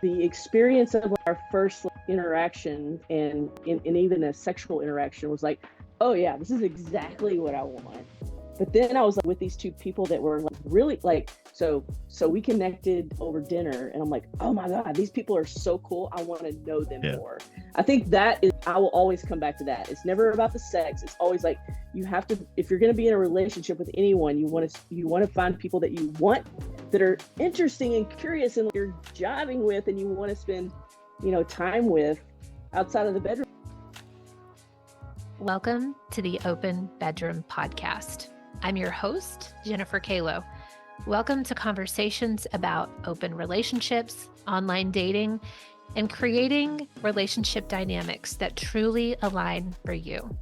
the experience of our first interaction and even a sexual interaction was like, oh yeah, this is exactly what I want. But then I was like with these two people that were like really like, so we connected over dinner and I'm like, oh my God, these people are so cool. I want to know them more. I think that is, I will always come back to that. It's never about the sex. It's always like, you have to, if you're going to be in a relationship with anyone, you want to find people that you want, that are interesting and curious and you're jiving with and you want to spend, time with outside of the bedroom. Welcome to the Open Bedroom Podcast. I'm your host, Jennifer Kalo. Welcome to conversations about open relationships, online dating, and creating relationship dynamics that truly align for you.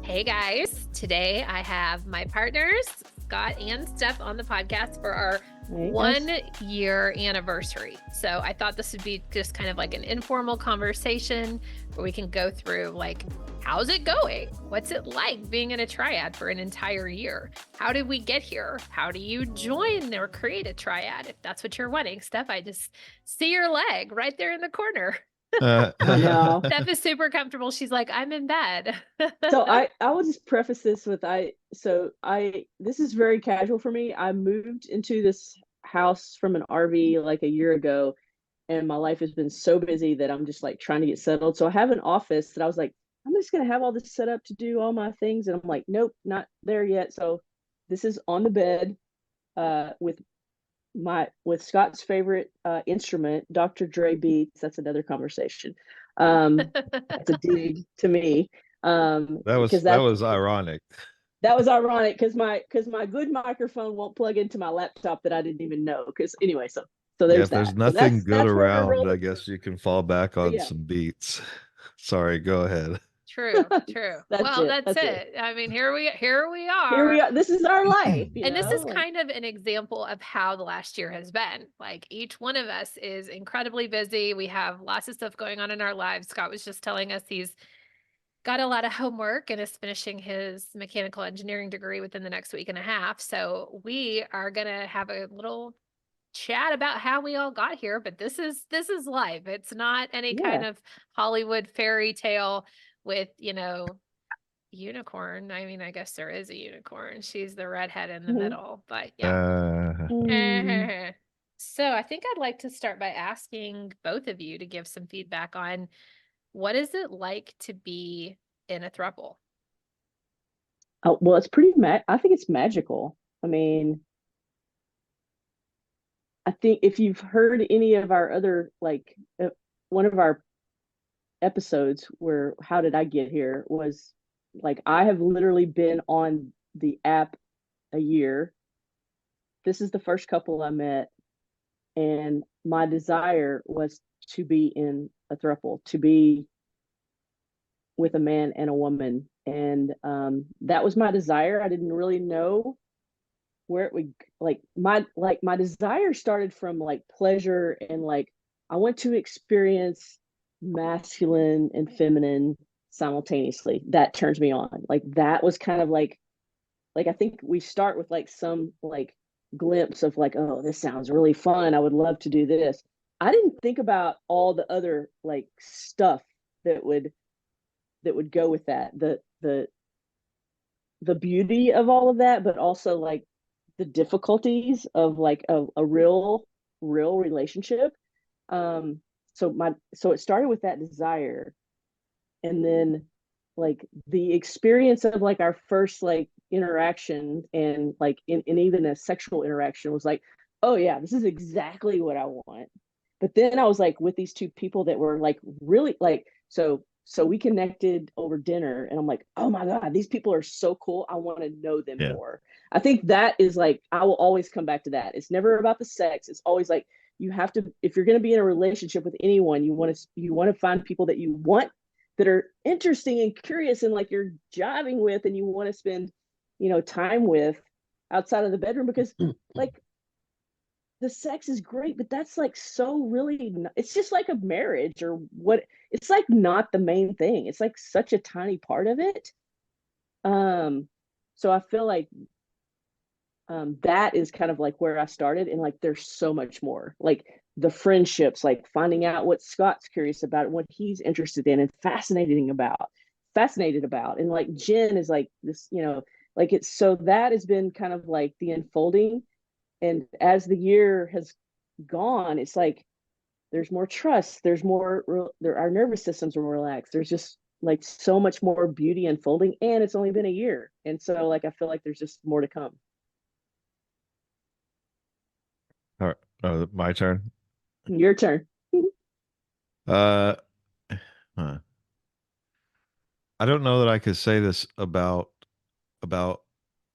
Hey guys, today I have my partners, Scott and Steph, on the podcast for our 1 year anniversary. So I thought this would be just kind of like an informal conversation where we can go through like, how's it going? What's it like being in a triad for an entire year? How did we get here? How do you join or create a triad? If that's what you're wanting, Steph, I just see your leg right there in the corner. I know. Steph is super comfortable. She's like, I'm in bed. So I will just preface this with this is very casual for me. I moved into this house from an RV like a year ago, and my life has been so busy that I'm just like trying to get settled. So I have an office that I was like, I'm just gonna have all this set up to do all my things, and I'm like, nope, not there yet. So this is on the bed with Scott's favorite instrument, Dr. Dre beats. That's another conversation. It's a dig to me. That was ironic. That was ironic because my good microphone won't plug into my laptop that I didn't even know. Because anyway, so there's if there's that. nothing So good around, I guess you can fall back on some beats. Sorry, go ahead. True. That's it. it. I mean, here we are. This is our life. And this is kind of an example of how the last year has been. Like each one of us is incredibly busy. We have lots of stuff going on in our lives. Scott was just telling us he's got a lot of homework and is finishing his mechanical engineering degree within the next week and a half. So we are going to have a little chat about how we all got here, but this is life. It's not any kind of Hollywood fairy tale with, unicorn. I mean, I guess there is a unicorn. She's the redhead in the middle, but yeah. So I think I'd like to start by asking both of you to give some feedback on what is it like to be in a throuple? Oh, well, it's I think it's magical. I mean, I think if you've heard any of our other, one of our episodes where How Did I Get Here was like, I have literally been on the app a year. This is the first couple I met, and my desire was to be in a throuple, to be with a man and a woman. And that was my desire. I didn't really know where it would my desire started from like pleasure and like I want to experience masculine and feminine simultaneously. That turns me on. Like that was kind of like I think we start with like some like glimpse of like, oh, this sounds really fun. I would love to do this. I didn't think about all the other like stuff that would go with that. The beauty of all of that, but also like the difficulties of like a real relationship. So it started with that desire, and then like the experience of like our first like interaction and like in even a sexual interaction was like, oh yeah, this is exactly what I want. But then I was like with these two people that were like really like, so we connected over dinner and I'm like, oh my God, these people are so cool. I want to know them more. I think that is like, I will always come back to that. It's never about the sex. It's always like, you have to, if you're going to be in a relationship with anyone, you want to find people that you want, that are interesting and curious and like you're jiving with and you want to spend, time with outside of the bedroom, because like the sex is great, but that's like so really, it's just like a marriage or what, it's like not the main thing. It's like such a tiny part of it. So I feel like that is kind of like where I started, and like there's so much more. Like the friendships, like finding out what Scott's curious about, what he's interested in and fascinated about. And like Jen is like this, like it's, so that has been kind of like the unfolding. And as the year has gone, it's like there's more trust, there's more, our nervous systems are more relaxed. There's just like so much more beauty unfolding, and it's only been a year. And so like I feel like there's just more to come. All right, my turn. Your turn. Uh, huh. I don't know that I could say this about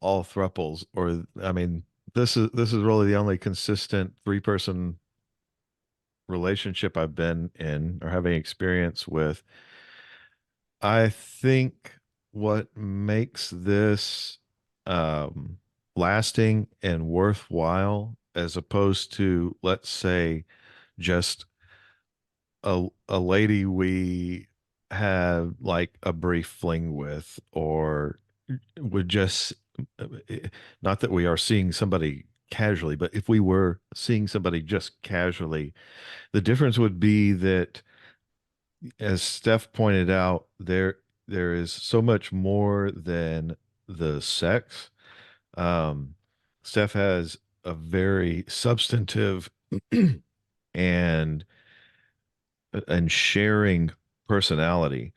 all thruples, or I mean, this is really the only consistent three-person relationship I've been in or having experience with. I think what makes this um, lasting and worthwhile, as opposed to, let's say, just a lady we had like a brief fling with, or would just, not that we are seeing somebody casually, but if we were seeing somebody just casually, the difference would be that, as Steph pointed out, there is so much more than the sex. Um, Steph has a very substantive and sharing personality.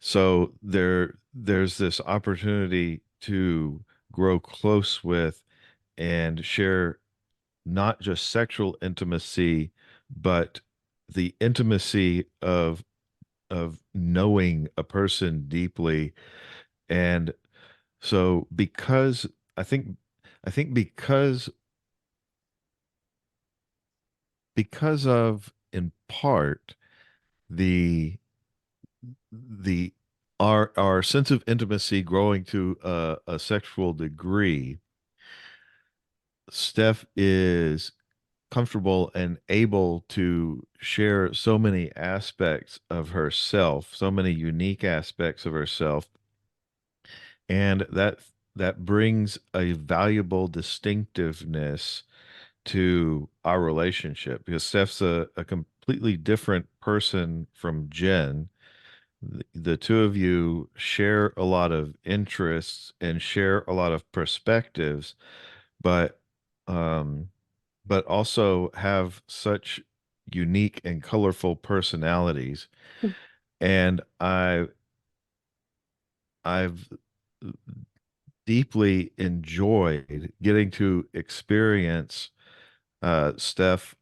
So there's this opportunity to grow close with and share not just sexual intimacy, but the intimacy of knowing a person deeply. And so I think I think because of, in part, the the our sense of intimacy growing to a sexual degree, Steph is comfortable and able to share so many aspects of herself, so many unique aspects of herself, and that brings a valuable distinctiveness to our relationship, because Steph's a completely different person from Jen. The two of you share a lot of interests and share a lot of perspectives, but um, but also have such unique and colorful personalities. And I've deeply enjoyed getting to experience Steph's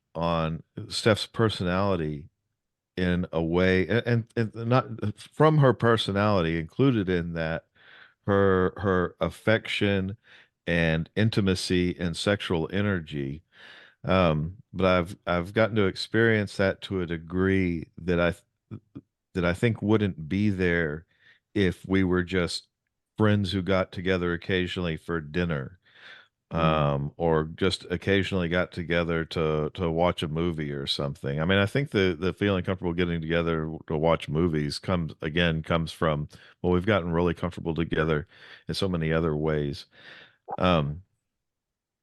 personality in a way, and not from her personality, included in that, her affection and intimacy and sexual energy. But I've gotten to experience that to a degree that I think wouldn't be there if we were just friends who got together occasionally for dinner, or just occasionally got together to watch a movie or something. I mean, I think the feeling comfortable getting together to watch movies comes from, well, we've gotten really comfortable together in so many other ways. Um,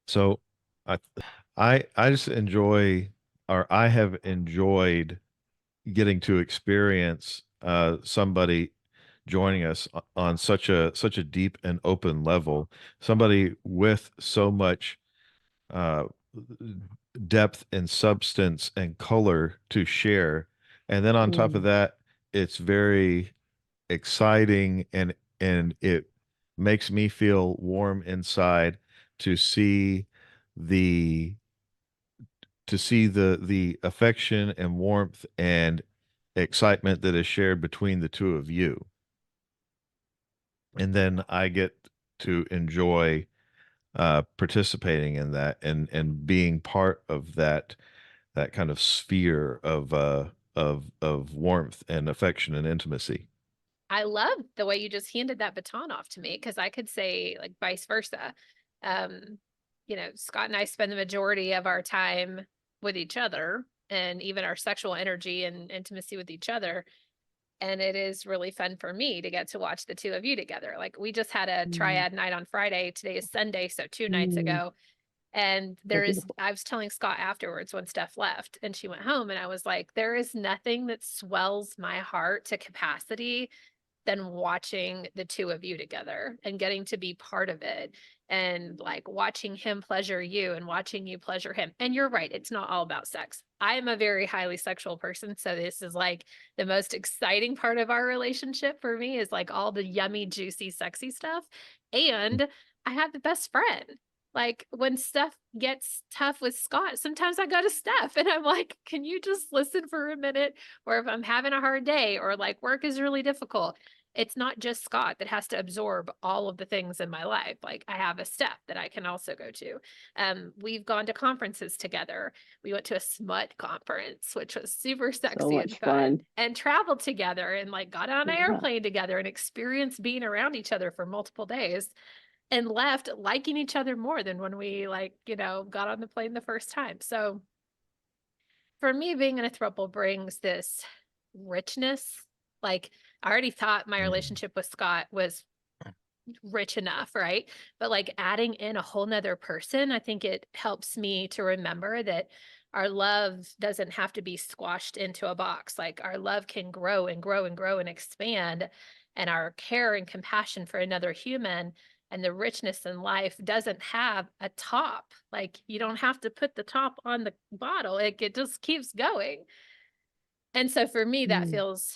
so I I just enjoy, or I have enjoyed, getting to experience somebody joining us on such a deep and open level, somebody with so much uh, depth and substance and color to share. And then on top of Mm. that, it's very exciting, and it makes me feel warm inside to see the the affection and warmth and excitement that is shared between the two of you. And then I get to enjoy participating in that, and being part of that kind of sphere of warmth and affection and intimacy. I love the way you just handed that baton off to me, because I could say like vice versa. Um, Scott and I spend the majority of our time with each other, and even our sexual energy and intimacy with each other. And it is really fun for me to get to watch the two of you together. Like we just had a Mm. triad night on Friday. Today is Sunday, so 2 nights Mm. ago. And beautiful. I was telling Scott afterwards when Steph left and she went home, and I was like, there is nothing that swells my heart to capacity than watching the two of you together and getting to be part of it, and like watching him pleasure you and watching you pleasure him. And you're right, it's not all about sex. I am a very highly sexual person, so this is like the most exciting part of our relationship for me, is like all the yummy, juicy, sexy stuff. And I have the best friend. Like when stuff gets tough with Scott, sometimes I go to Steph and I'm like, can you just listen for a minute? Or if I'm having a hard day or like work is really difficult, it's not just Scott that has to absorb all of the things in my life. Like I have a Steph that I can also go to. We've gone to conferences together. We went to a smut conference, which was super So sexy and much fun, fun. and traveled together and like got on an Yeah. airplane together and experienced being around each other for multiple days, and left liking each other more than when we like, got on the plane the first time. So for me, being in a throuple brings this richness. Like I already thought my relationship with Scott was rich enough, right? But like adding in a whole nother person, I think it helps me to remember that our love doesn't have to be squashed into a box. Like our love can grow and grow and grow and expand, and our care and compassion for another human and the richness in life doesn't have a top. Like you don't have to put the top on the bottle. It just keeps going. And so for me, that feels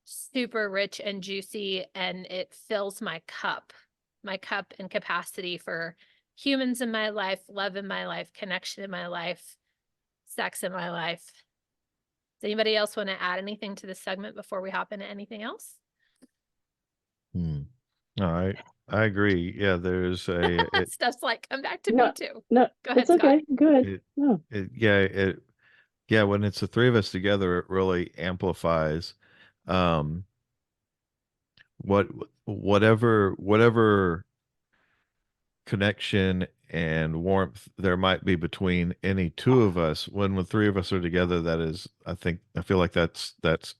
super rich and juicy, and it fills my cup and capacity for humans in my life, love in my life, connection in my life, sex in my life. Does anybody else want to add anything to this segment before we hop into anything else? All right. I agree. Yeah, there's Stuff's like, come back to No, me too. no, Go ahead, it's Scott. okay. Good. it, No. yeah, when it's the three of us together, it really amplifies um what whatever connection and warmth there might be between any two of us. When the three of us are together, that is, I feel like that's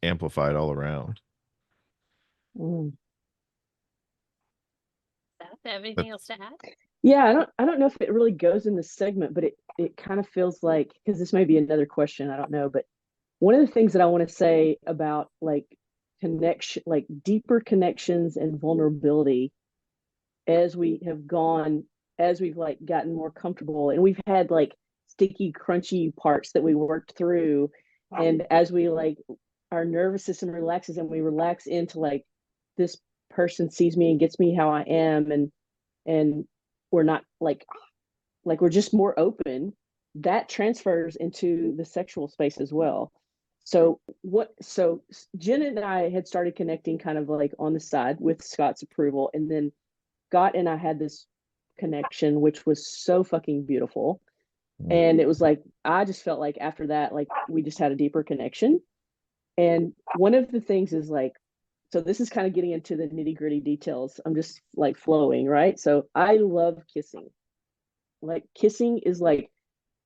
amplified all around. Mm. Steph, But anything else to add? Yeah, I don't know if it really goes in this segment, but it kind of feels like, because this may be another question, I don't know, but one of the things that I want to say about like connection, like deeper connections and vulnerability, as we have gone, as we've like gotten more comfortable, and we've had like sticky, crunchy parts that we worked through, and as we like our nervous system relaxes and we relax into like this person sees me and gets me how I am, and we're not like we're just more open, that transfers into the sexual space as well. So Jen and I had started connecting kind of like on the side with Scott's approval, and then Scott and I had this connection which was so fucking beautiful. And it was like I just felt like after that, like we just had a deeper connection. And one of the things is like, so this is kind of getting into the nitty gritty details. I'm just like flowing, right? So I love kissing. Like kissing is like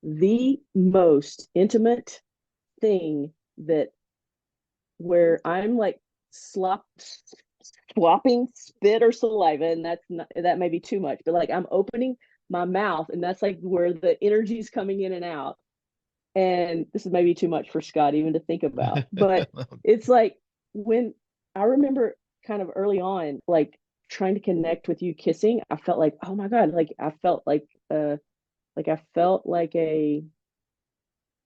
the most intimate thing, that where I'm like swapping spit or saliva, and that may be too much, but like I'm opening my mouth, and that's like where the energy is coming in and out. And this is maybe too much for Scott even to think about, but it's like when I remember kind of early on, like trying to connect with you kissing, I felt like, oh my God, like I felt like a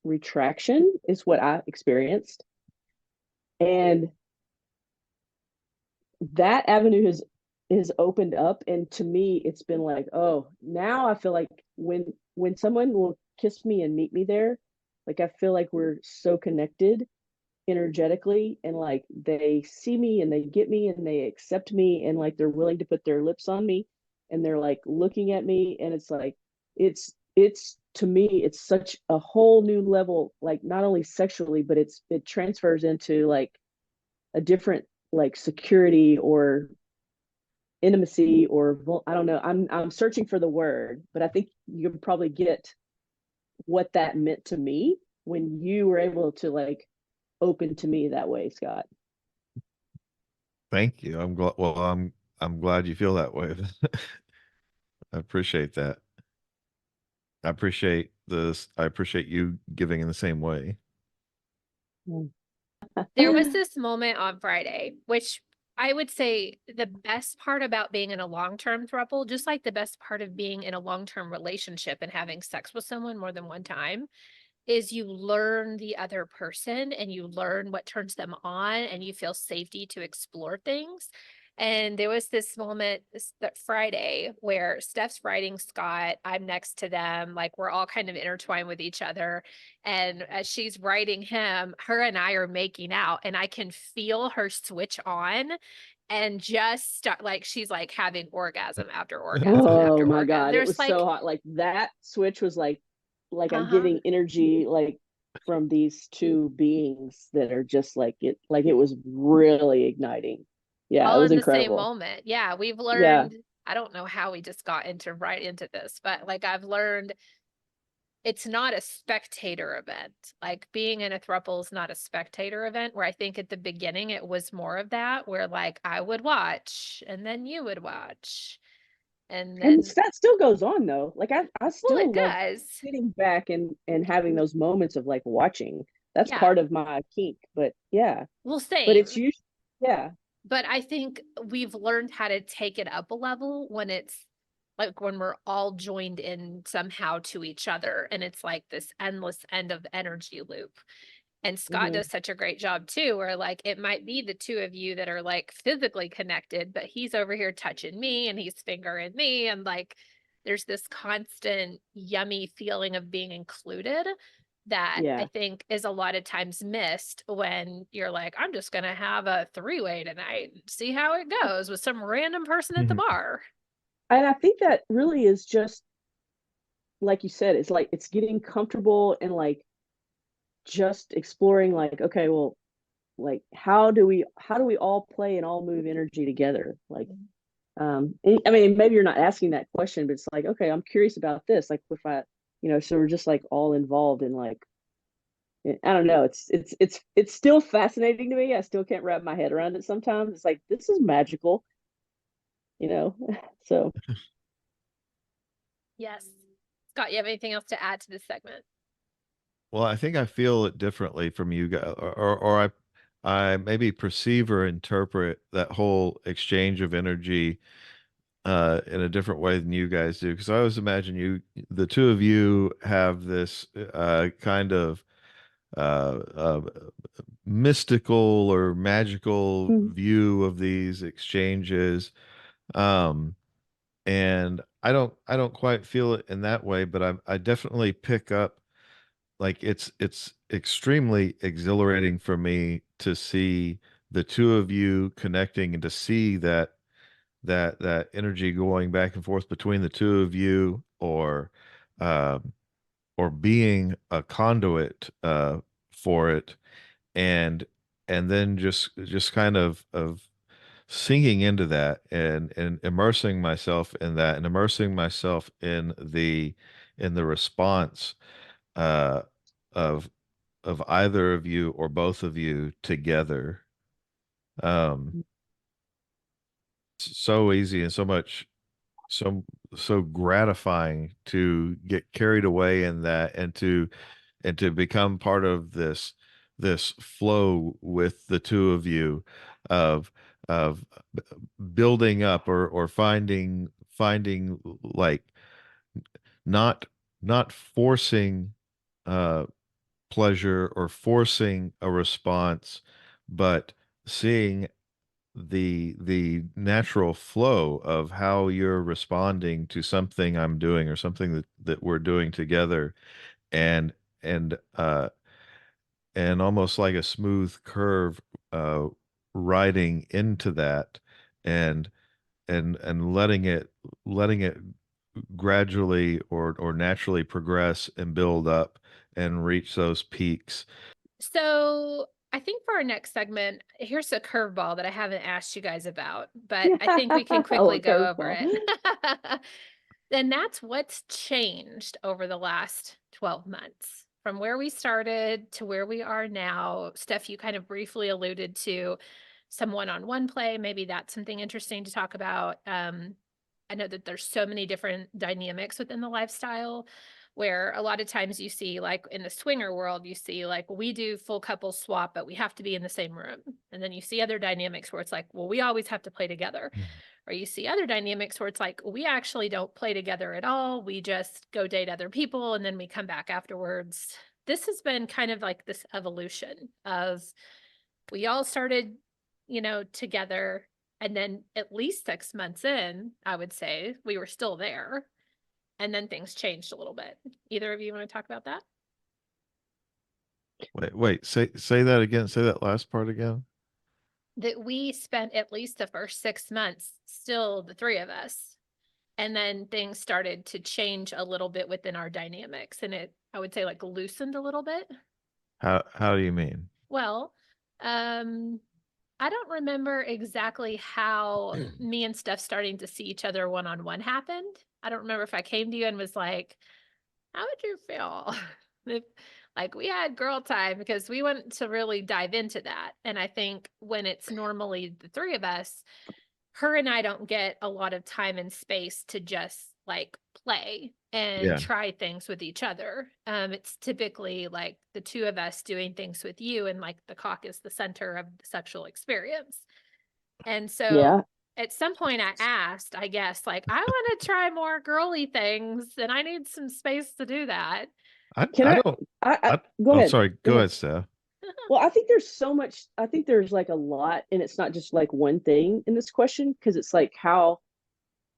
retraction is what I experienced. And that avenue has opened up, and to me it's been like, oh, now I feel like when someone will kiss me and meet me there, like I feel like we're so connected energetically, and like they see me and they get me and they accept me, and like they're willing to put their lips on me, and they're like looking at me, and it's like it's to me it's such a whole new level, like not only sexually, but it transfers into like a different like security or intimacy, or I don't know, I'm searching for the word, but I think you can probably get what that meant to me when you were able to like open to me that way, Scott. Thank you. I'm glad. Well, I'm glad you feel that way. I appreciate that. I appreciate this. I appreciate you giving in the same way. There was this moment on Friday, which I would say the best part about being in a long-term throuple, just like the best part of being in a long-term relationship and having sex with someone more than one time, is you learn the other person and you learn what turns them on and you feel safety to explore things. And there was this moment that Friday where Steph's writing Scott, I'm next to them, like we're all kind of intertwined with each other. And as she's writing him, her and I are making out, and I can feel her switch on and just start like she's like having orgasm after orgasm Oh after my orgasm. God. It There's was so like, hot. Like that switch was like I'm uh-huh. getting energy like from these two beings that are just like it was really igniting. Yeah, it All was in the same incredible. moment. Yeah, we've Yeah. learned, I don't know how we just got into right into this, but like I've learned it's not a spectator event. Like being in a throuple is not a spectator event, where I think at the beginning it was more of that, where like I would watch and then you would watch. And And then, that still goes on though. Like I well, it still love does. sitting back and having those moments of like watching. That's Yeah. part of my kink. But yeah. Well, But it's same. usually yeah. But I think we've learned how to take it up a level when it's like when we're all joined in somehow to each other and it's like this endless end of energy loop. And Scott Hmm. does such a great job too, where like it might be the two of you that are like physically connected, but he's over here touching me and he's fingering me. And like there's this constant yummy feeling of being included that I Yeah. think is a lot of times missed when you're like, I'm just going to have a three-way tonight and see how it goes with some random person at the bar. And I think that really is just like you said, it's like it's getting comfortable and like just exploring like, okay, well, like how do we all play and all move energy together? Like I mean maybe you're not asking that question, but it's like, okay, I'm curious about this. Like if I, so we're just like all involved in like I don't know. It's still fascinating to me. I still can't wrap my head around it sometimes. It's like this is magical, you know. So Yes. Scott, you have anything else to add to this segment? Well, I think I feel it differently from you guys, or I maybe perceive or interpret that whole exchange of energy in a different way than you guys do. Because I always imagine the two of you, have this kind of mystical or magical mm, view of these exchanges. Um, and I don't quite feel it in that way, but I definitely pick up, like it's extremely exhilarating for me to see the two of you connecting and to see that energy going back and forth between the two of you, um or being a conduit for it, and then just kind of sinking into that, and immersing myself in that, and immersing myself in the response uh of either of you or both of you together. um so easy and so so gratifying to get carried away in that, and to become part of this flow with the two of you, of of building up, or finding like, not forcing uh pleasure or forcing a response, but seeing the natural flow of how you're responding to something I'm doing, or something that we're doing together, and and uh and almost like a smooth curve, uh riding into that, and and letting it gradually or naturally progress and build up and reach those peaks. So I think for our next segment, here's a curveball that I haven't asked you guys about, but I think we can oh, quickly a go over curveball. it. And that's what's changed over the last 12 months from where we started to where we are now. Steph, you kind of briefly alluded to some one-on-one play. Maybe that's something interesting to talk about. I know that there's so many different dynamics within the lifestyle, where a lot of times you see, like in the swinger world, you see like, we do full couple swap, but we have to be in the same room. And then you see other dynamics where it's like, well, we always have to play together. Or you see other dynamics where it's like, we actually don't play together at all. We just go date other people and then we come back afterwards. This has been kind of like this evolution of, we all started, together. And then at least 6 months in, I would say we were still there. And then things changed a little bit. Either of you want to talk about that? Wait, say that again. Say that last part again. That we spent at least the first 6 months, still the three of us. And then things started to change a little bit within our dynamics. And it, I would say, like loosened a little bit. How do you mean? Well, I don't remember exactly how me and Steph starting to see each other one-on-one happened. I don't remember if I came to you and was like, how would you feel if, like, we had girl time, because we want to really dive into that. And I think when it's normally the three of us, her and I don't get a lot of time and space to just like play and try things with each other. It's typically like the two of us doing things with you, and like the cock is the center of the sexual experience. And so at some point I asked, I guess, like, I want to try more girly things and I need some space to do that. I don't. Go ahead. Sorry. Go ahead, Steph. Well, I think there's so much, I think there's like a lot, and it's not just like one thing in this question, because it's like how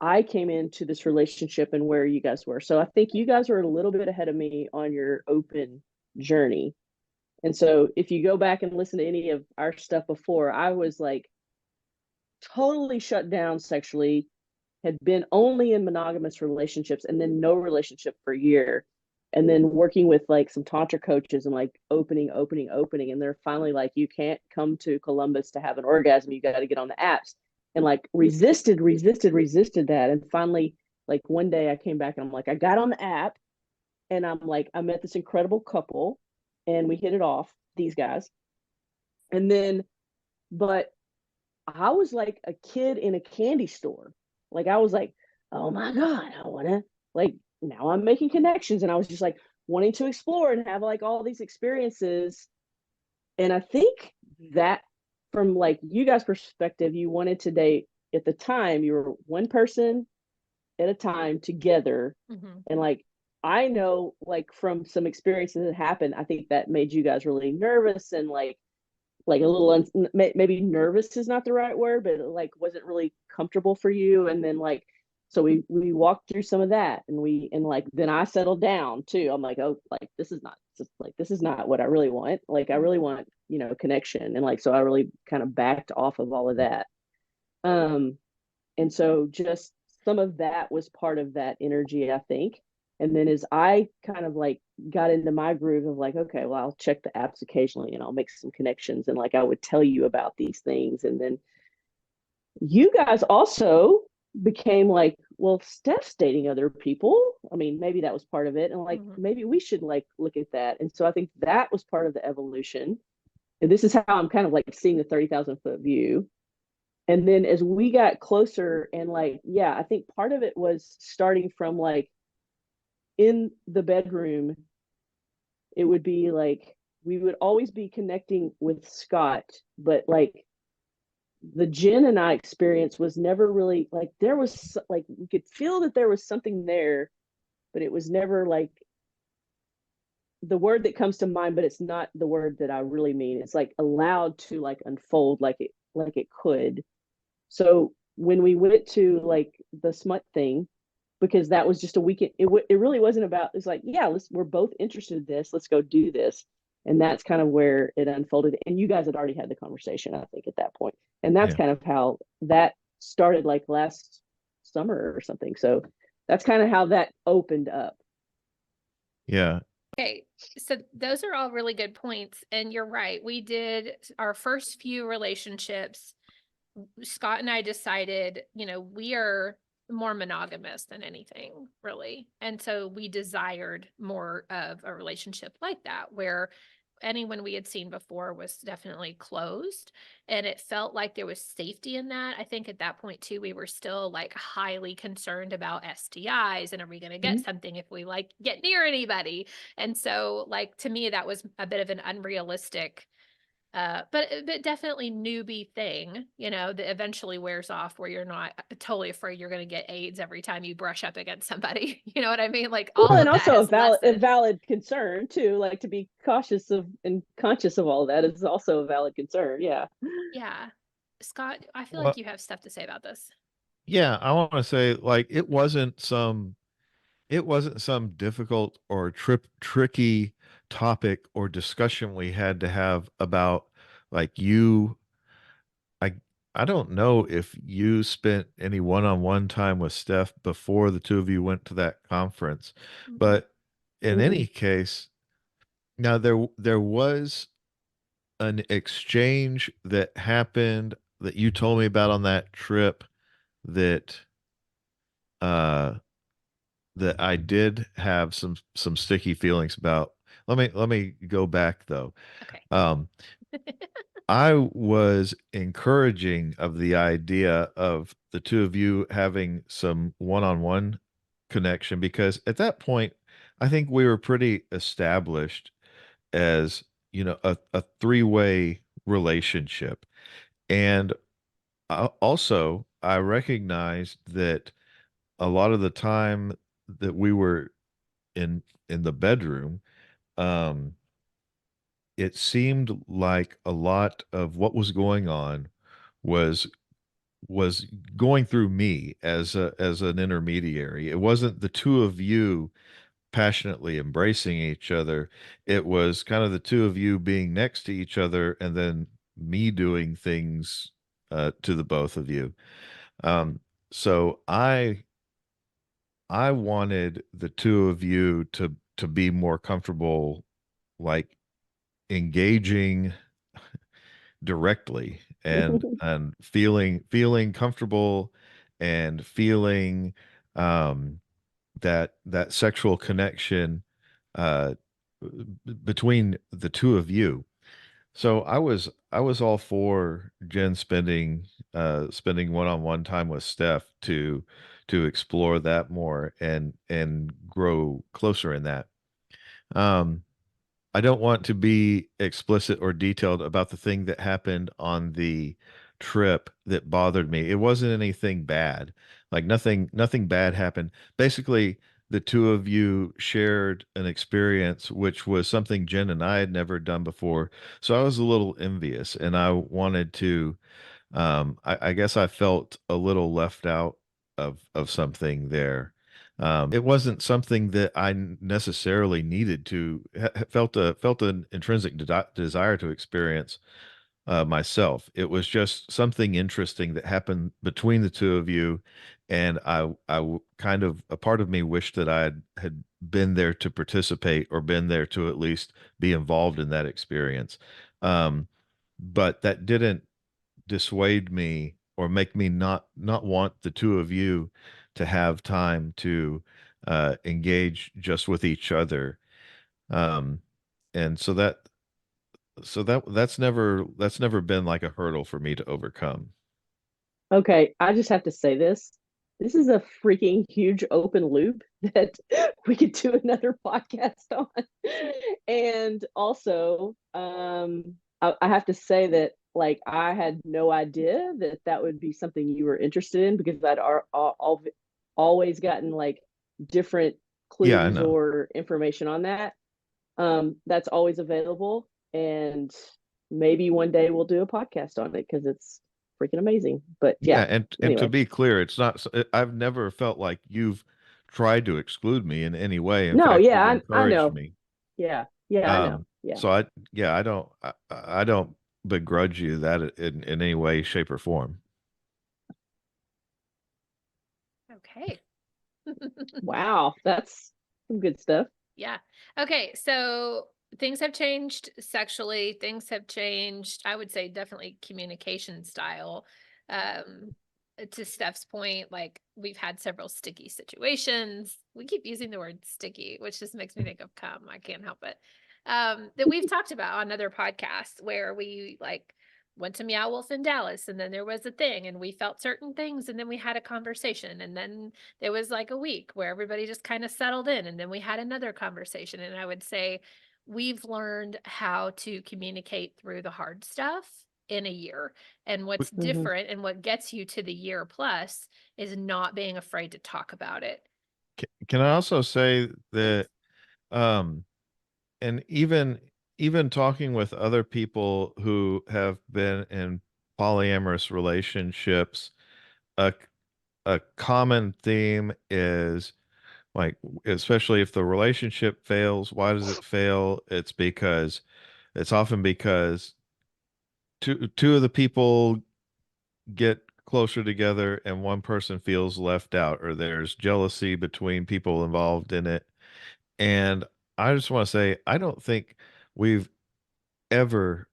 I came into this relationship and where you guys were. So I think you guys are a little bit ahead of me on your open journey. And so if you go back and listen to any of our stuff before, I was like totally shut down sexually, had been only in monogamous relationships and then no relationship for a year. And then working with like some tantra coaches and like opening. And they're finally like, you can't come to Columbus to have an orgasm. You got to get on the apps. And like resisted that. And finally, like one day I came back and I'm like, I got on the app and I'm like, I met this incredible couple and we hit it off, these guys. And then, but I was like a kid in a candy store. Like I was like, oh my God, I want to, like, now I'm making connections. And I was just like wanting to explore and have like all these experiences. And I think that from like you guys' perspective, you wanted to date at the time, you were one person at a time together. And like, I know like from some experiences that happened, I think that made you guys really nervous and like a little maybe nervous is not the right word, but it like wasn't really comfortable for you. And then like, so we walked through some of that, and like then I settled down too. I'm like, oh, like this is not what I really want. Like I really want, connection. And like, so I really kind of backed off of all of that. And so just some of that was part of that energy, I think. And then as I kind of like got into my groove of like, okay, well, I'll check the apps occasionally and I'll make some connections. And like, I would tell you about these things. And then you guys also became like, well, Steph's dating other people. I mean, maybe that was part of it. And like, maybe we should like look at that. And so I think that was part of the evolution. And this is how I'm kind of like seeing the 30,000 foot view. And then as we got closer and like, I think part of it was starting from like in the bedroom, it would be like, we would always be connecting with Scott, but like the Jen and I experience was never really like, there was like, we could feel that there was something there, but it was never like the word that comes to mind, but it's not the word that I really mean. It's like allowed to like unfold like it could. So when we went to like the smut thing, because that was just a weekend, it really wasn't about, it's like, we're both interested in this, let's go do this. And that's kind of where it unfolded. And you guys had already had the conversation, I think, at that point. And that's kind of how that started, like last summer or something. So that's kind of how that opened up. Yeah. Okay, so those are all really good points. And you're right. We did our first few relationships. Scott and I decided, we are more monogamous than anything, really. And so we desired more of a relationship like that, where anyone we had seen before was definitely closed. And it felt like there was safety in that. I think at that point too, we were still like highly concerned about STIs and are we going to get something if we like get near anybody? And so like, to me, that was a bit of an unrealistic but definitely newbie thing, that eventually wears off where you're not totally afraid you're going to get AIDS every time you brush up against somebody. You know what I mean? Like all Well, of and that also has a lessened. valid concern too, like to be cautious of and conscious of all that is also a valid concern. Yeah. Yeah. Scott, I feel like Well, you have stuff to say about this. yeah, I want to say like it wasn't some difficult or tricky topic or discussion we had to have about like I I don't know if you spent any one-on-one time with Steph before the two of you went to that conference, Mhm. but in any case, now there was an exchange that happened that you told me about on that trip that uh that I did have some sticky feelings about. Let me go back though. Okay. Um, I was encouraging of the idea of the two of you having some one-on-one connection because at that point, I think we were pretty established as, a three-way relationship. And also, I recognized that a lot of the time that we were in the bedroom, um, it seemed like a lot of what was going on was was going through me as an intermediary. It wasn't the two of you passionately embracing each other. It was kind of the two of you being next to each other and then me doing things to the both of you. Um, so I wanted the two of you to be more comfortable, like engaging directly and feeling comfortable and feeling um, that sexual connection uh, between the two of you. So I was all for Jen spending one-on-one time with Steph to explore that more and grow closer in that. Um, I don't want to be explicit or detailed about the thing that happened on the trip that bothered me. It wasn't anything bad. Like nothing bad happened. Basically, the two of you shared an experience which was something Jen and I had never done before. So I was a little envious and I wanted to I guess I felt a little left out of something there. It wasn't something that I necessarily needed to felt an intrinsic desire to experience myself. It was just something interesting that happened between the two of you, and kind of a part of me wished that had been there to participate or been there to at least be involved in that experience. Um, but that didn't dissuade me or make me not want the two of you to have time to engage just with each other. Um, and that's never been like a hurdle for me to overcome. Okay, I just have to say this. This is a freaking huge open loop that we could do another podcast on. And also, I have to say that like I had no idea that that would be something you were interested in because always gotten like different Yeah, I clues know. or information on that. That's always available, and maybe one day we'll do a podcast on it because it's freaking amazing. But Yeah, yeah, and to anyway. be clear, it's not. I've never felt like you've tried to exclude me in any way. In No, fact, you've yeah, I encouraged know. me. Yeah, yeah, I know. Um, Yeah. so I don't begrudge you that in any way, shape, or form. Okay. Wow, that's some good stuff. Yeah. Okay. So things have changed sexually. Things have changed. I would say definitely communication style. Um, to Steph's point, like we've had several sticky situations. We keep using the word sticky, which just makes me think of cum. I can't help it. that we've talked about on other podcasts where we like went to Meow Wolf in Dallas and then there was a thing and we felt certain things and then we had a conversation and then there was like a week where everybody just kind of settled in and then we had another conversation. And I would say we've learned how to communicate through the hard stuff in a year. And what's different and what gets you to the year plus is not being afraid to talk about it. Can I also say that, and even talking with other people who have been in polyamorous relationships, a a common theme is like, especially if the relationship fails, why does it fail? It's often because two of the people get closer together and one person feels left out, or there's jealousy between people involved in it. And I just want to say, I don't think we've ever,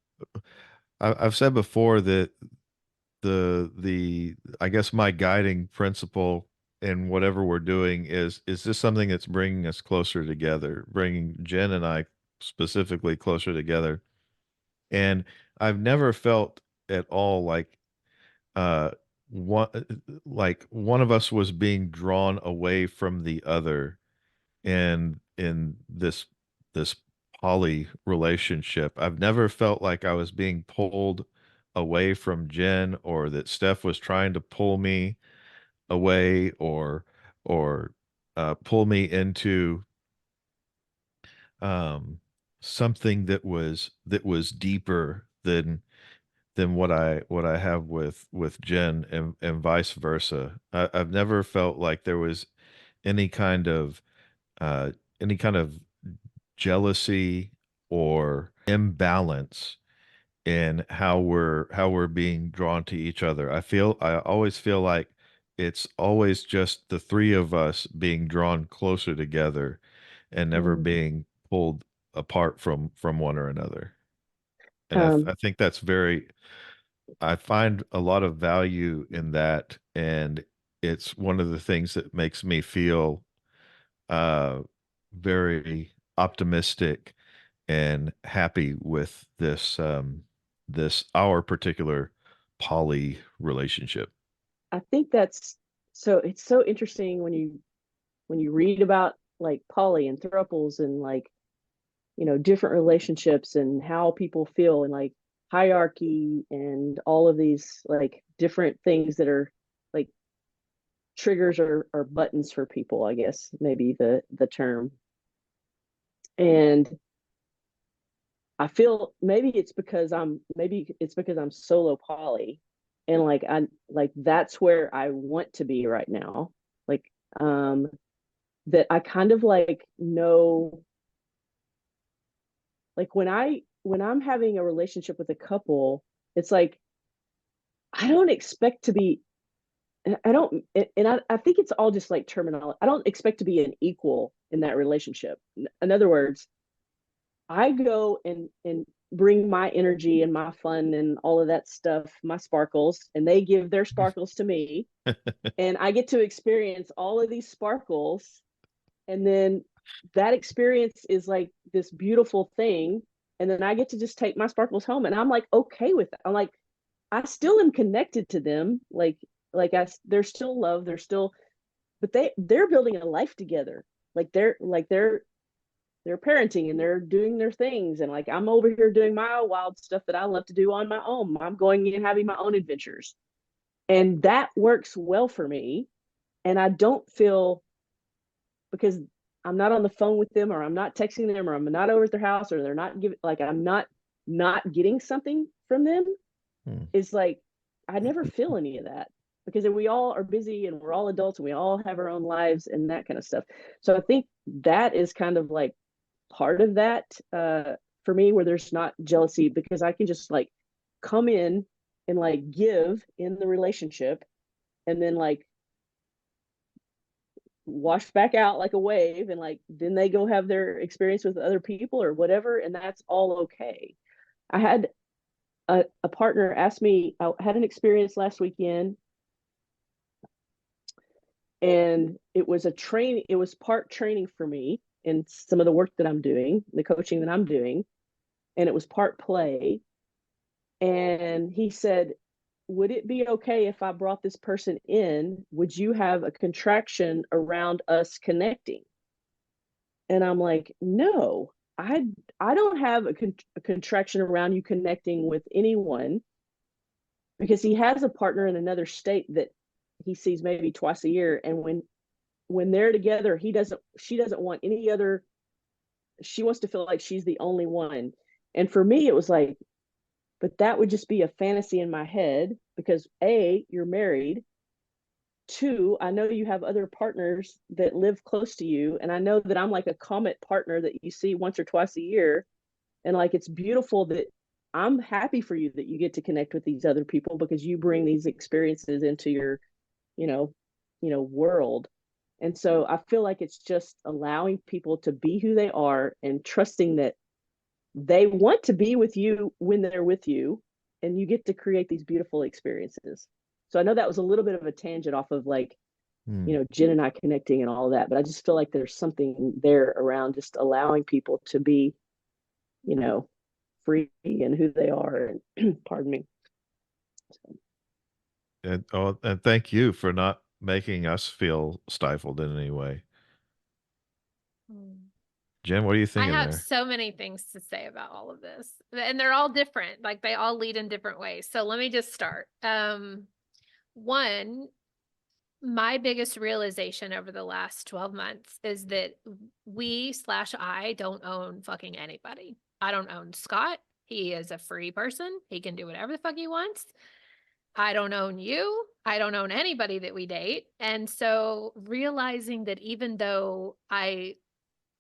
I've said before that the I guess my guiding principle in whatever we're doing is this something that's bringing us closer together, bringing Jen and I specifically closer together. And I've never felt at all uh one like one of us was being drawn away from the other in this poly relationship. I've never felt like I was being pulled away from Jen, or that Steph was trying to pull me away, or pull me into um something that was deeper than what I have with Jen, and vice versa. I've never felt like there was any kind of uh, any kind of jealousy or imbalance in how we're being drawn to each other. I always feel like it's always just the three of us being drawn closer together and never being pulled apart from one or another. And I think that's very, I find a lot of value in that, and it's one of the things that makes me feel uh, very optimistic and happy with this our particular poly relationship. I think that's so it's so interesting when you read about like poly and thruples and like, you know, different relationships and how people feel and like hierarchy and all of these like different things that are like triggers or buttons for people, I guess maybe the term. And I feel maybe it's because I'm solo poly, and like I like that's where I want to be right now. Like um that I kind of like know, like when I'm having a relationship with a couple, it's like I don't expect to be I don't and I think it's all just like terminology. I don't expect to be an equal in that relationship. In other words, I go and bring my energy and my fun and all of that stuff, my sparkles, and they give their sparkles to me, and I get to experience all of these sparkles, and then that experience is like this beautiful thing, and then I get to just take my sparkles home, and I'm like okay with that. I'm like I still am connected to them, they're still love, they're still, but they're building a life together, they're parenting and they're doing their things, and like I'm over here doing my wild stuff that I love to do on my own. I'm going and having my own adventures, and that works well for me. And I don't feel, because I'm not on the phone with them, or I'm not texting them, or I'm not over at their house, or they're not giving, like I'm not getting something from them, Hmm. is like I never feel any of that, because we all are busy and we're all adults and we all have our own lives and that kind of stuff. So I think that is kind of like part of that, for me, where there's not jealousy, because I can just like come in and like give in the relationship, and then like wash back out like a wave, and like then they go have their experience with other people or whatever, and that's all okay. I had a partner ask me, I had an experience last weekend, and it was part training for me, in some of the work that I'm doing, the coaching that I'm doing, and it was part play. And he said, would it be okay if I brought this person in? Would you have a contraction around us connecting? And I'm like, no, I don't have a contraction around you connecting with anyone, because he has a partner in another state that he sees maybe twice a year. And when they're together, she doesn't want any other, she wants to feel like she's the only one. And for me, it was like, but that would just be a fantasy in my head, because A, you're married. Two, I know you have other partners that live close to you. And I know that I'm like a comet partner that you see once or twice a year. And like, it's beautiful that I'm happy for you that you get to connect with these other people, because you bring these experiences into your, you know, world. And so I feel like it's just allowing people to be who they are and trusting that they want to be with you when they're with you, and you get to create these beautiful experiences. So I know that was a little bit of a tangent off of like, Jen and I connecting and all of that, but I just feel like there's something there around just allowing people to be, free in who they are. And pardon me. So. And thank you for not making us feel stifled in any way. Jen, what are you I thinking have there? so many things to say about all of this, and they're all different. Like they all lead in different ways. So let me just start. One, my biggest realization over the last 12 months is that I don't own fucking anybody. I don't own Scott. He is a free person. He can do whatever the fuck he wants. I don't own you. I don't own anybody that we date. And so realizing that even though I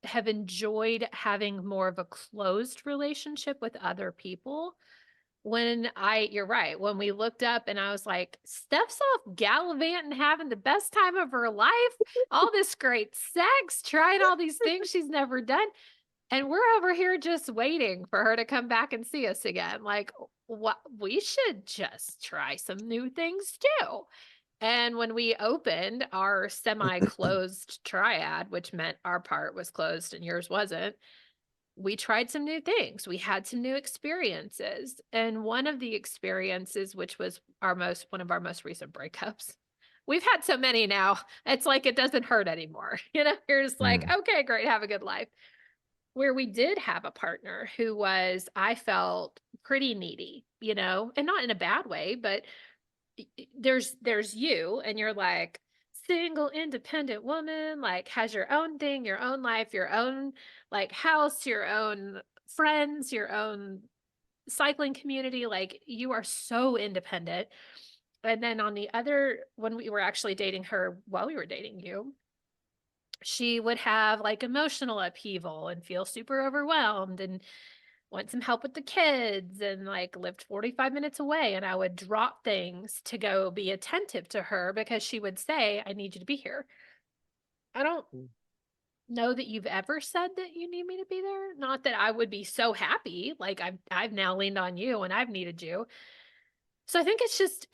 have enjoyed having more of a closed relationship with other people, you're right, when we looked up and I was like, Steph's off gallivanting, having the best time of her life, all this great sex, trying all these things she's never done. And we're over here just waiting for her to come back and see us again. Like, what? We should just try some new things too. And when we opened our semi-closed triad, which meant our part was closed and yours wasn't, we tried some new things. We had some new experiences. And one of the experiences, which was one of our most recent breakups, we've had so many now, it's like it doesn't hurt anymore. You're just like, okay, great, have a good life. Where we did have a partner who was, I felt, pretty needy, and not in a bad way, but there's you, and you're like single, independent woman, like has your own thing, your own life, your own like house, your own friends, your own cycling community. Like you are so independent. And then on the other, when we were actually dating her while we were dating you, she would have like emotional upheaval and feel super overwhelmed and want some help with the kids, and like lived 45 minutes away. And I would drop things to go be attentive to her because she would say, I need you to be here. I don't know that you've ever said that you need me to be there. Not that I would be so happy. Like I've now leaned on you and I've needed you. So I think it's just,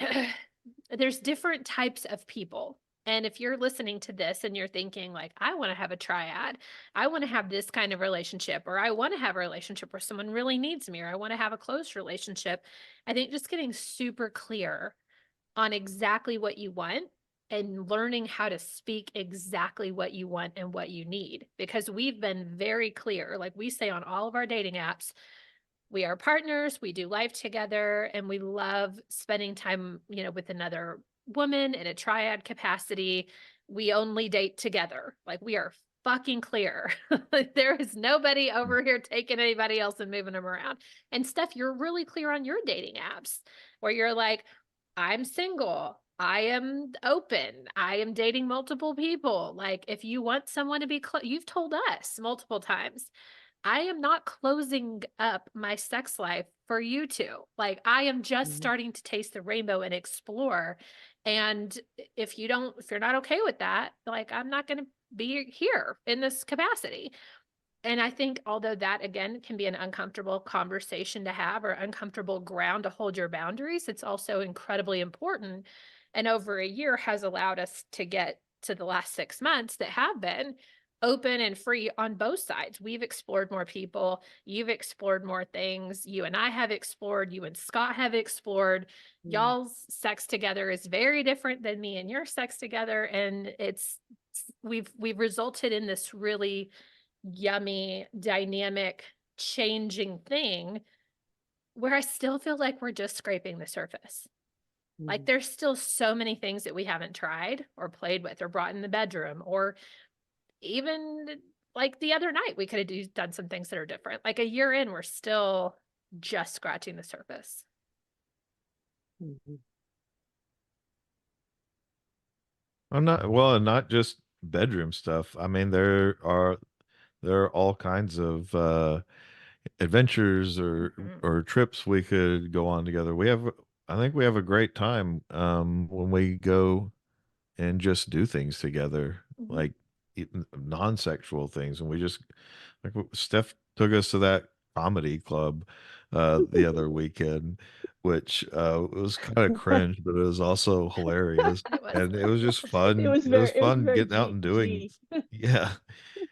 there's different types of people. And if you're listening to this and you're thinking like, I want to have a triad, I want to have this kind of relationship, or I want to have a relationship where someone really needs me, or I want to have a close relationship, I think just getting super clear on exactly what you want and learning how to speak exactly what you want and what you need. Because we've been very clear, like we say on all of our dating apps, we are partners, we do life together, and we love spending time, with another woman in a triad capacity. We only date together. Like we are fucking clear. There is nobody over here taking anybody else and moving them around. And Steph, you're really clear on your dating apps where you're like, I'm single. I am open. I am dating multiple people. Like if you want someone to be you've told us multiple times, I am not closing up my sex life for you two. Like I am just starting to taste the rainbow and explore. And if you're not okay with that, like I'm not going to be here in this capacity. And I think although that again can be an uncomfortable conversation to have or uncomfortable ground to hold your boundaries, it's also incredibly important. And over a year has allowed us to get to the last 6 months that have been open and free on both sides. We've explored more people. You've explored more things. You and I have explored. You and Scott have explored. Y'all's sex together is very different than me and your sex together. And we've resulted in this really yummy, dynamic, changing thing where I still feel like we're just scraping the surface. Like there's still so many things that we haven't tried or played with or brought in the bedroom, or even like the other night, we could have done some things that are different. Like a year in, we're still just scratching the surface. I'm not well, and not just bedroom stuff. I mean, there are all kinds of adventures or trips we could go on together. I think we have a great time when we go and just do things together, like non-sexual things, and we just like Steph took us to that comedy club the other weekend, which was kind of cringe, but it was also hilarious, and it was just fun. It was it was fun very getting out and doing, G. yeah.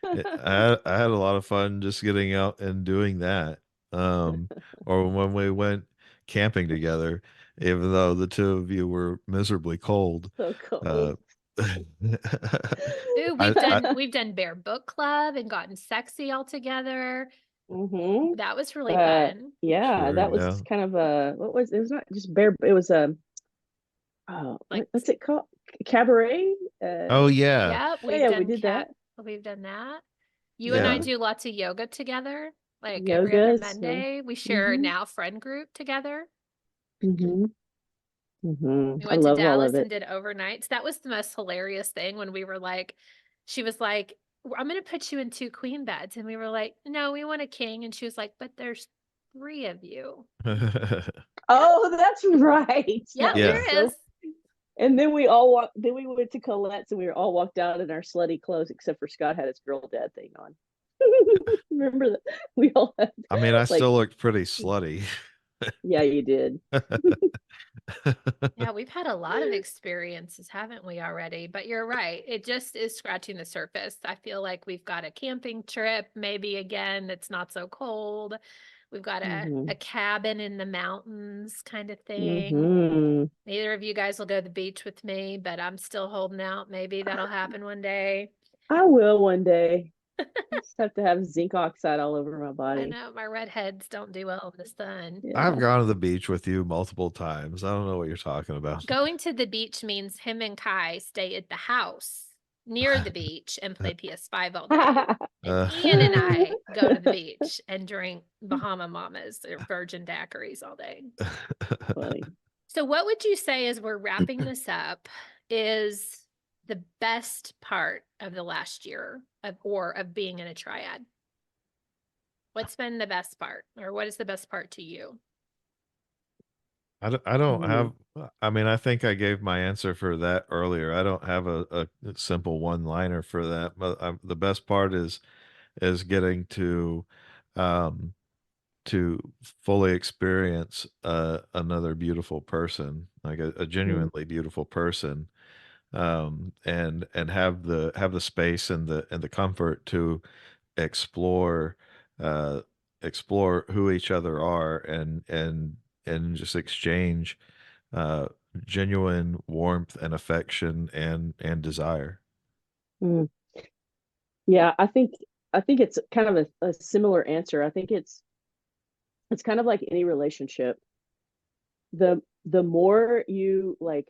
I had a lot of fun just getting out and doing that. Or when we went camping together, even though the two of you were miserably cold. So Uh, cold. Ooh, we've done bear book club and gotten sexy all together. That was really fun. Yeah, sure, that was yeah. kind of it was not just bear, it was a Like, what's it called? Cabaret? Oh yeah, yeah, Yeah, we did that. we've done that. You and I yeah. do lots of yoga together, like every other Yogas. Monday. We share a now friend group together. We I went to love all Dallas of and it. did overnights. That was the most hilarious thing when we were like, she was like, I'm going to put you in 2 queen beds. And we were like, no, we want a king. And she was like, but there's 3 of you. Oh, that's right. Yep, That was Yeah. there so. is. And then we all walked. Then we went to Colette's, and we were all walked out in our slutty clothes, except for Scott had his girl dad thing on. Remember that we all had I mean, I like, still looked pretty slutty. yeah, you did. Yeah, we've had a lot of experiences, haven't we already? But you're right. It just is scratching the surface. I feel like we've got a camping trip, maybe again, that's not so cold. We've got a cabin in the mountains kind of thing. Neither of you guys will go to the beach with me, but I'm still holding out. Maybe that'll happen one day. I will one day. I just have to have zinc oxide all over my I body. know my redheads don't do well in the sun. I've Yeah. gone to the beach with you multiple times. I don't know what you're talking about. Going to the beach means him and Kai stay at the house near the beach and play PS5 all day. And Ian and I go to the beach and drink Bahama Mamas or Virgin Daiquiris all day. Funny. So, what would you say as we're wrapping this up is the best part of the last year of being in a triad? What's been the best part, or what is the best part to you? I don't have, I mean, I think I gave my answer for that earlier. I don't have a simple one-liner for that, but the best part is getting um, to fully experience another beautiful person, like a genuinely beautiful person, and have the space and the comfort to explore uh, explore who each other are and just exchange uh, genuine warmth and affection and desire. Mm. Yeah, I think it's kind of a similar answer. I think it's kind of like any relationship. The more you like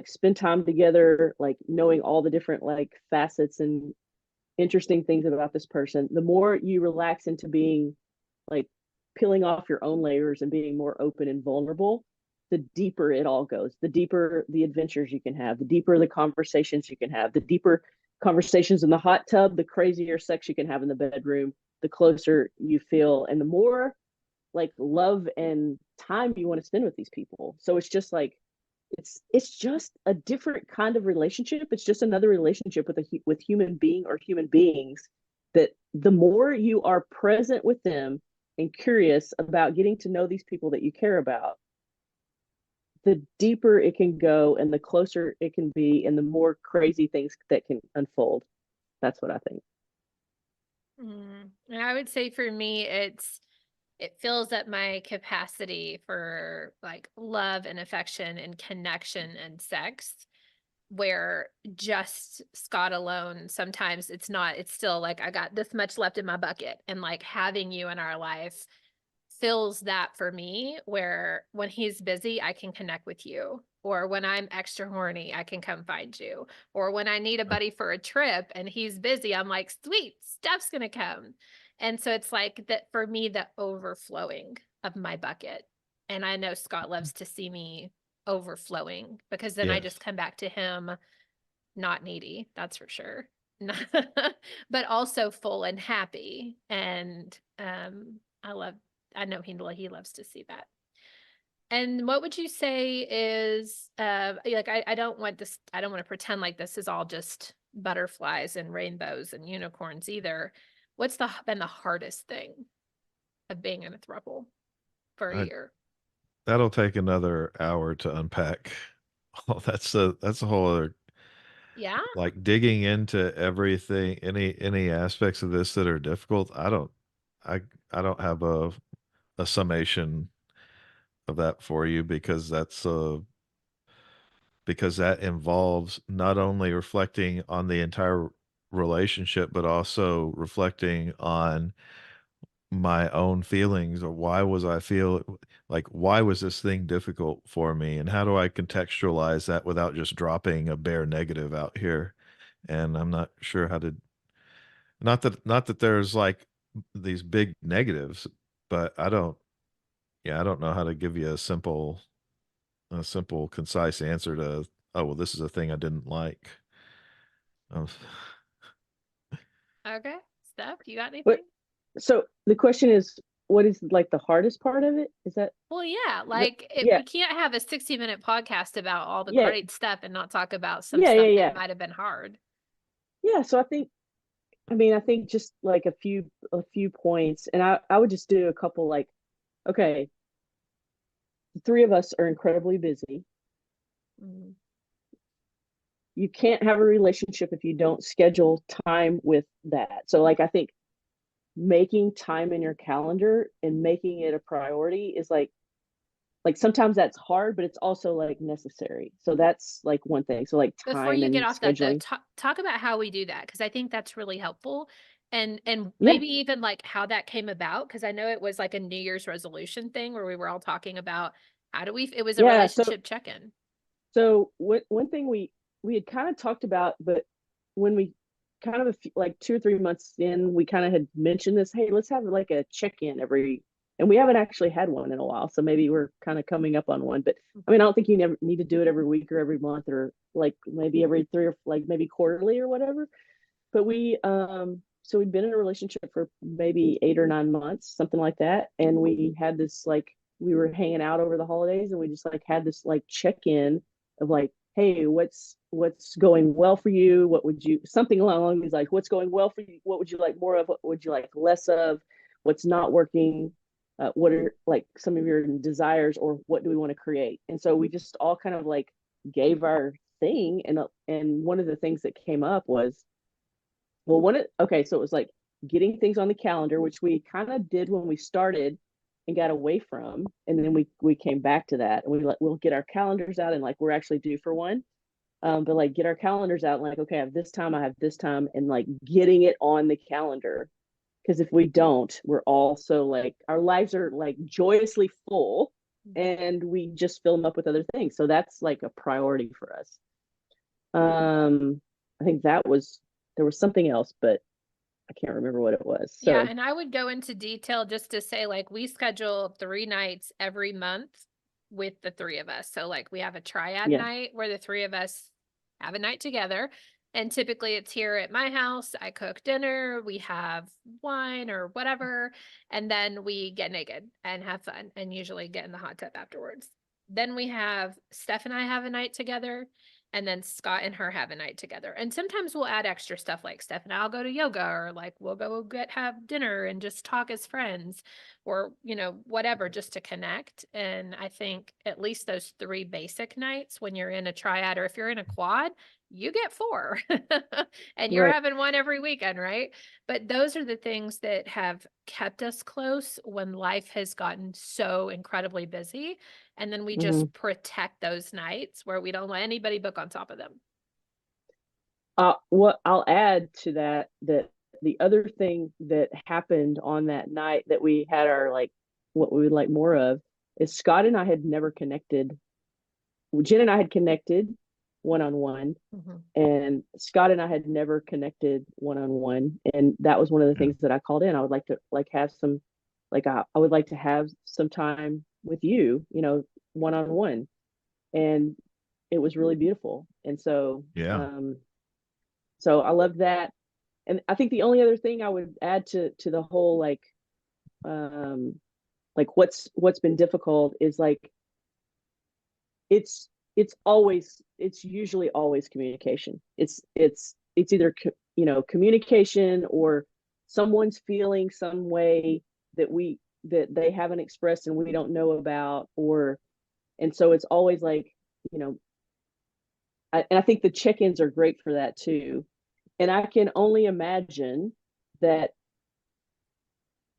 spend time together, like knowing all the different like facets and interesting things about this person, the more you relax into being like peeling off your own layers and being more open and vulnerable, the deeper it all goes, the deeper the adventures you can have, the deeper the conversations you can have, the deeper conversations in the hot tub, the crazier sex you can have in the bedroom, the closer you feel, and the more like love and time you want to spend with these people. So it's just like it's just a different kind of relationship. It's just another relationship with human being or human beings, that the more you are present with them and curious about getting to know these people that you care about, the deeper it can go and the closer it can be and the more crazy things that can unfold. That's what I think. And I would say for me, it fills up my capacity for like love and affection and connection and sex, where just Scott alone, sometimes it's still like I got this much left in my bucket, and like having you in our life fills that for me, where when he's busy, I can connect with you. Or when I'm extra horny, I can come find you. Or when I need a buddy for a trip and he's busy, I'm like, sweet, Steph's going to come. And so it's like that for me, the overflowing of my bucket. And I know Scott loves to see me overflowing, because then I Yes. just come back to him not needy, that's for sure. But also full and happy. And I know he loves to see that. And what would you say is like I don't want to pretend like this is all just butterflies and rainbows and unicorns either. What's been the hardest thing of being in a throuple for a I, year? that'll take another hour to unpack. Oh, that's a whole other, Yeah. like, digging into everything, any aspects of this that are difficult. I I don't have a summation of that for you, because that involves not only reflecting on the entire relationship, but also reflecting on my own feelings, or why was this thing difficult for me, and how do I contextualize that without just dropping a bare negative out here. And I'm not sure how to, not that there's like these big negatives, but I don't know how to give you a simple concise answer to, oh well, this is a thing I didn't like. Um, Okay. Steph, you got But anything? so the question is, what is like the hardest part of it? Well, yeah, Is that like yeah, we can't have a 60-minute podcast about all the yeah, great stuff and not talk about some yeah, yeah, stuff that yeah. might have been hard. Yeah, so I think just like a few points, and I would just do a couple, like, okay, the three of us are incredibly busy. Mhm. You can't have a relationship if you don't schedule time with that. So like I think making time in your calendar and making it a priority is like sometimes that's hard, but it's also like necessary. So that's like one thing. So like Before time you get and off that though, scheduling. talk about how we do that, because I think that's really helpful, and Yeah. maybe even like how that came about, because I know it was like a New Year's resolution thing where we were all talking about how do we. It was a Yeah. So relationship check-in. one thing we had kind of talked about, but when we kind of like 2 or 3 months in, we kind of had mentioned this. Hey, let's have like a check-in and we haven't actually had one in a while. So maybe we're kind of coming up on one. But I mean, I don't think you never need to do it every week or every month, or like maybe every three, or like maybe quarterly or whatever. But so we'd been in a relationship for maybe 8 or 9 months, something like that. And we had this, like, we were hanging out over the holidays, and we just like had this like check-in of like, hey, what's going well for you? What would you, something along these, like, what's going well for you? What would you like more of? What would you like less of? What's not working? What are like some of your desires, or what do we want to create? And so we just all kind of like gave our thing, and one of the things that came up was, well, okay, so it was like getting things on the calendar, which we kind of did when we started and got away from, and then we came back to that, and we'll get our calendars out, and like we're actually due for one. But like get our calendars out and like, okay, I have this time, and like getting it on the calendar. Because if we don't, we're also like, our lives are like joyously full, and we just fill them up with other things. So that's like a priority for us. I think there was something else, but I can't remember what it was. Yeah, So and I would go into detail just to say, like, we schedule 3 nights every month with the three of us. So, like, we have a triad yeah, night where the three of us have a night together. And typically it's here at my house. I cook dinner, we have wine or whatever, and then we get naked and have fun and usually get in the hot tub afterwards. Then we have Steph and I have a night together, and then Scott and her have a night together. And sometimes we'll add extra stuff, like Steph and I'll go to yoga, or like we'll go have dinner and just talk as friends, or, whatever, just to connect. And I think at least those three basic nights when you're in a triad, or if you're in a quad, you get 4 and you're Right. having one every weekend, right? But those are the things that have kept us close when life has gotten so incredibly busy. And then we Hmm. just protect those nights where we don't let anybody book on top of them. What I'll add to that, that the other thing that happened on that night that we had our like, what we would like more of, is Scott and I had never connected. Jen and I had connected one-on-one, and Scott and I had never connected one-on-one. And that was one of the things that I called in. I would like to like have some, like I would like to have some time with you, one-on-one. And it was really beautiful. And so, Yeah. so I loved that. And I think the only other thing I would add to the whole um what's been difficult is like it's it's usually always communication. It's either communication, or someone's feeling some way that they haven't expressed and we don't know about, or and so it's always like, you know and I think the check-ins are great for that too. And I can only imagine that.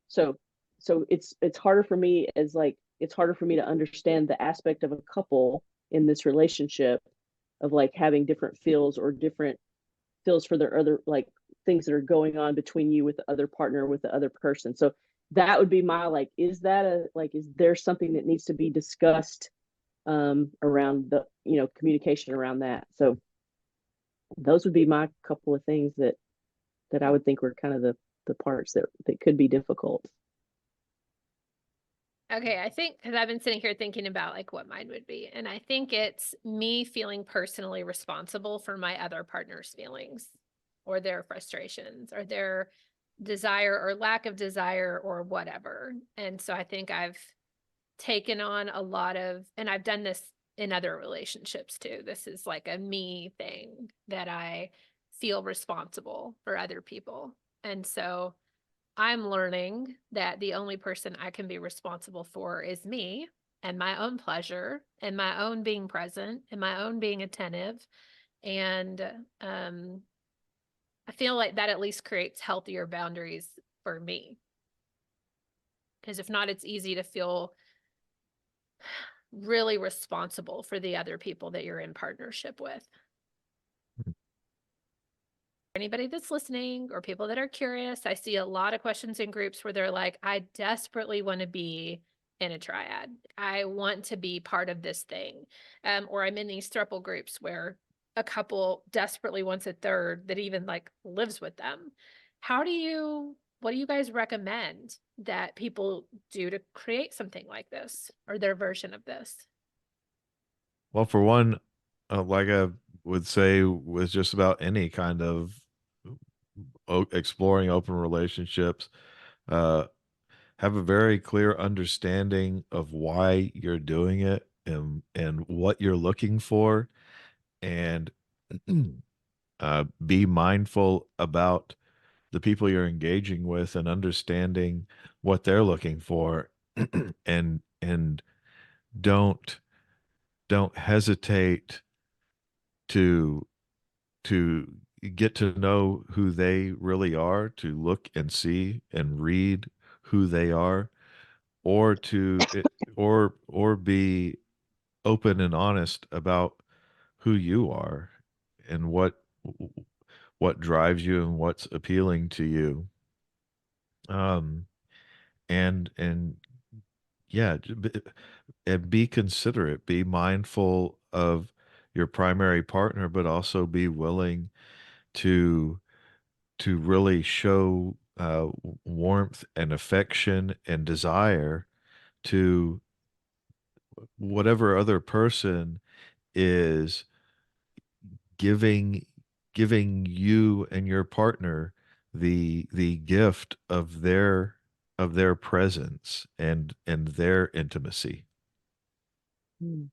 So so it's harder for me, as like it's harder for me to understand the aspect of a couple in this relationship, of like having different feels, or different feels for their other, like, things that are going on between you with the other partner, with the other person. So that would be my, like, is there something that needs to be discussed around the communication around that. So those would be my couple of things that I would think were kind of the parts that could be difficult. Okay, I think, because I've been sitting here thinking about like what mine would be, and I think it's me feeling personally responsible for my other partner's feelings or their frustrations or their desire or lack of desire or whatever. And so I think I've taken on a lot of, and I've done this in other relationships too. This is like a me thing, that I feel responsible for other people. And so I'm learning that the only person I can be responsible for is me, and my own pleasure, and my own being present, and my own being attentive. And I feel like that at least creates healthier boundaries for me. Because if not, it's easy to feel really responsible for the other people that you're in partnership with. Anybody that's listening or people that are curious, I see a lot of questions in groups where they're like, I desperately want to be in a triad. I want to be part of this thing. Or I'm in these throuple groups where a couple desperately wants a third that even like lives with them. What do you guys recommend that people do to create something like this, or their version of this? Well, for one, like I would say with just about any kind of exploring open relationships, uh, have a very clear understanding of why you're doing it, and what you're looking for, and be mindful about the people you're engaging with and understanding what they're looking for, and don't don't hesitate to to get to know who they really are, to look and see and read who they are, or or be open and honest about who you are, and what drives you and what's appealing to you. Um, and yeah, and be considerate, be mindful of your primary partner, but also be willing to really show warmth and affection and desire to whatever other person is giving you and your partner the gift of their presence and their intimacy. Mm.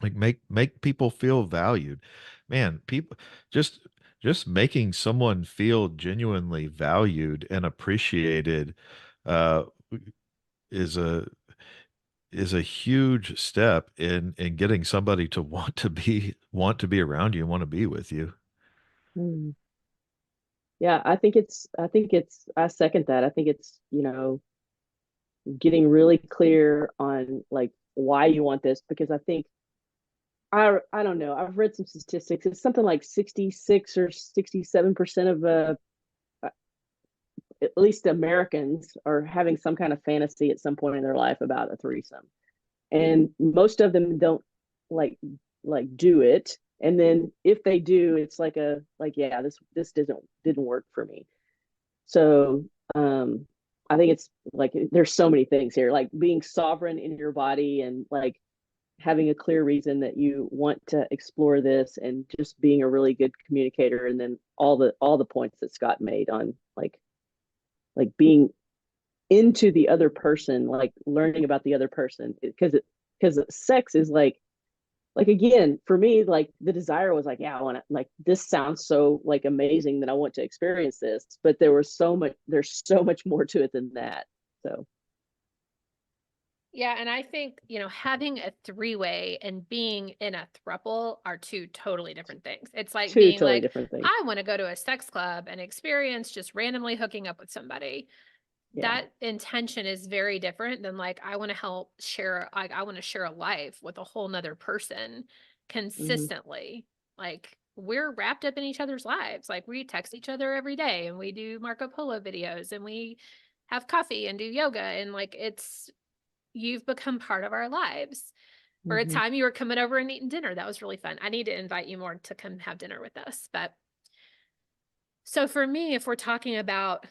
Like, make people feel valued. Man, people, just making someone feel genuinely valued and appreciated uh is a is a huge step in getting somebody to want to be around you and want to be with you. Mm. Yeah, I second that. I think it's, getting really clear on like why you want this, because I think I don't know. I've read some statistics. It's something like 66 or 67% of at least Americans are having some kind of fantasy at some point in their life about a threesome. And most of them don't like do it. And then if they do, it's yeah, this didn't work for me. So I think it's like there's so many things here, like being sovereign in your body and like having a clear reason that you want to explore this, and just being a really good communicator, and then all the points that Scott made on like being into the other person, like learning about the other person, because sex is like again for me, like the desire was like, yeah, I want to, like, this sounds so like amazing that I want to experience this, but there's so much more to it than that. So yeah, and I think, having a three-way and being in a throuple are two totally different things. It's like two being totally like, different things. I want to go to a sex club and experience just randomly hooking up with somebody. Yeah. That intention is very different than like, I want to share a life with a whole nother person consistently. Like, we're wrapped up in each other's lives. Like, we text each other every day, and we do Marco Polo videos, and we have coffee and do yoga, and like, you've become part of our lives. For a time, you were coming over and eating dinner. That was really fun. I need to invite you more to come have dinner with us. But so for me, if we're talking about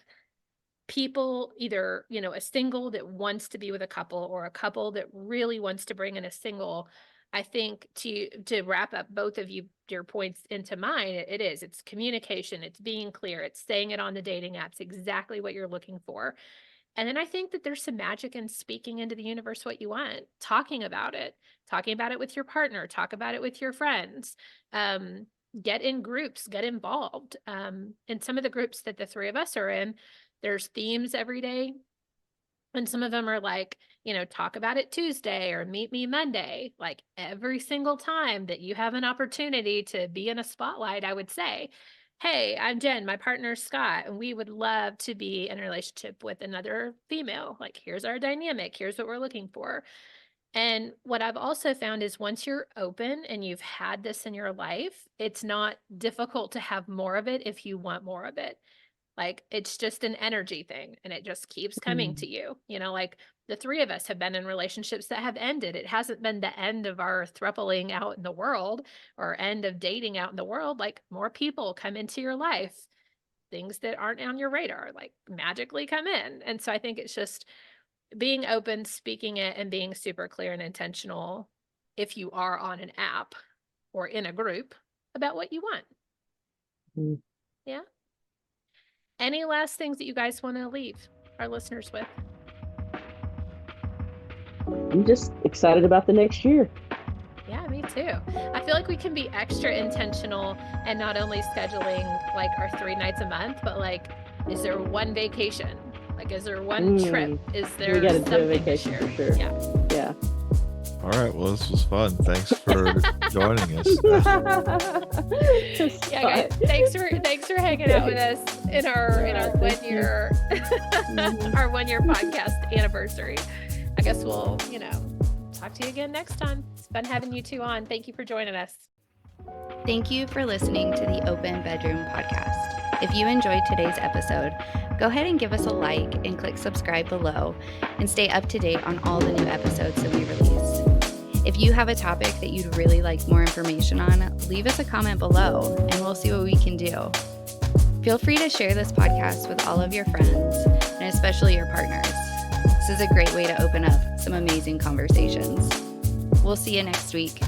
people, either, a single that wants to be with a couple, or a couple that really wants to bring in a single, I think to wrap up both of your points into mine, it's communication, it's being clear, it's saying it on the dating apps, exactly what you're looking for. And then I think that there's some magic in speaking into the universe what you want, talking about it with your partner, talk about it with your friends, get in groups, get involved. In some of the groups that the three of us are in, there's themes every day. And some of them are like, talk about it Tuesday or meet me Monday. Like, every single time that you have an opportunity to be in a spotlight, I would say, hey, I'm Jen, my partner's Scott, and we would love to be in a relationship with another female. Like, here's our dynamic. Here's what we're looking for. And what I've also found is once you're open and you've had this in your life, it's not difficult to have more of it if you want more of it. Like, it's just an energy thing, and it just keeps coming to you. Like, the three of us have been in relationships that have ended. It hasn't been the end of our throupling out in the world or end of dating out in the world. Like, more people come into your life, things that aren't on your radar, like, magically come in. And so I think it's just being open, speaking it, and being super clear and intentional if you are on an app or in a group about what you want. Yeah. Any last things that you guys want to leave our listeners with? I'm just excited about the next year. Yeah, me too. I feel like we can be extra intentional and not only scheduling like our 3 nights a month, but like, is there one vacation? Like, is there one trip? Is there we gotta something do a vacation to share? for sure. Yeah. All right. Well, this was fun. Thanks for joining us. Yeah, guys. Thanks for hanging out with us in our 1 year our 1 year podcast anniversary. I guess we'll, talk to you again next time. It's fun having you two on. Thank you for joining us. Thank you for listening to the Open Bedroom Podcast. If you enjoyed today's episode, go ahead and give us a like and click subscribe below, and stay up to date on all the new episodes that we release. If you have a topic that you'd really like more information on, leave us a comment below and we'll see what we can do. Feel free to share this podcast with all of your friends and especially your partners. This is a great way to open up some amazing conversations. We'll see you next week.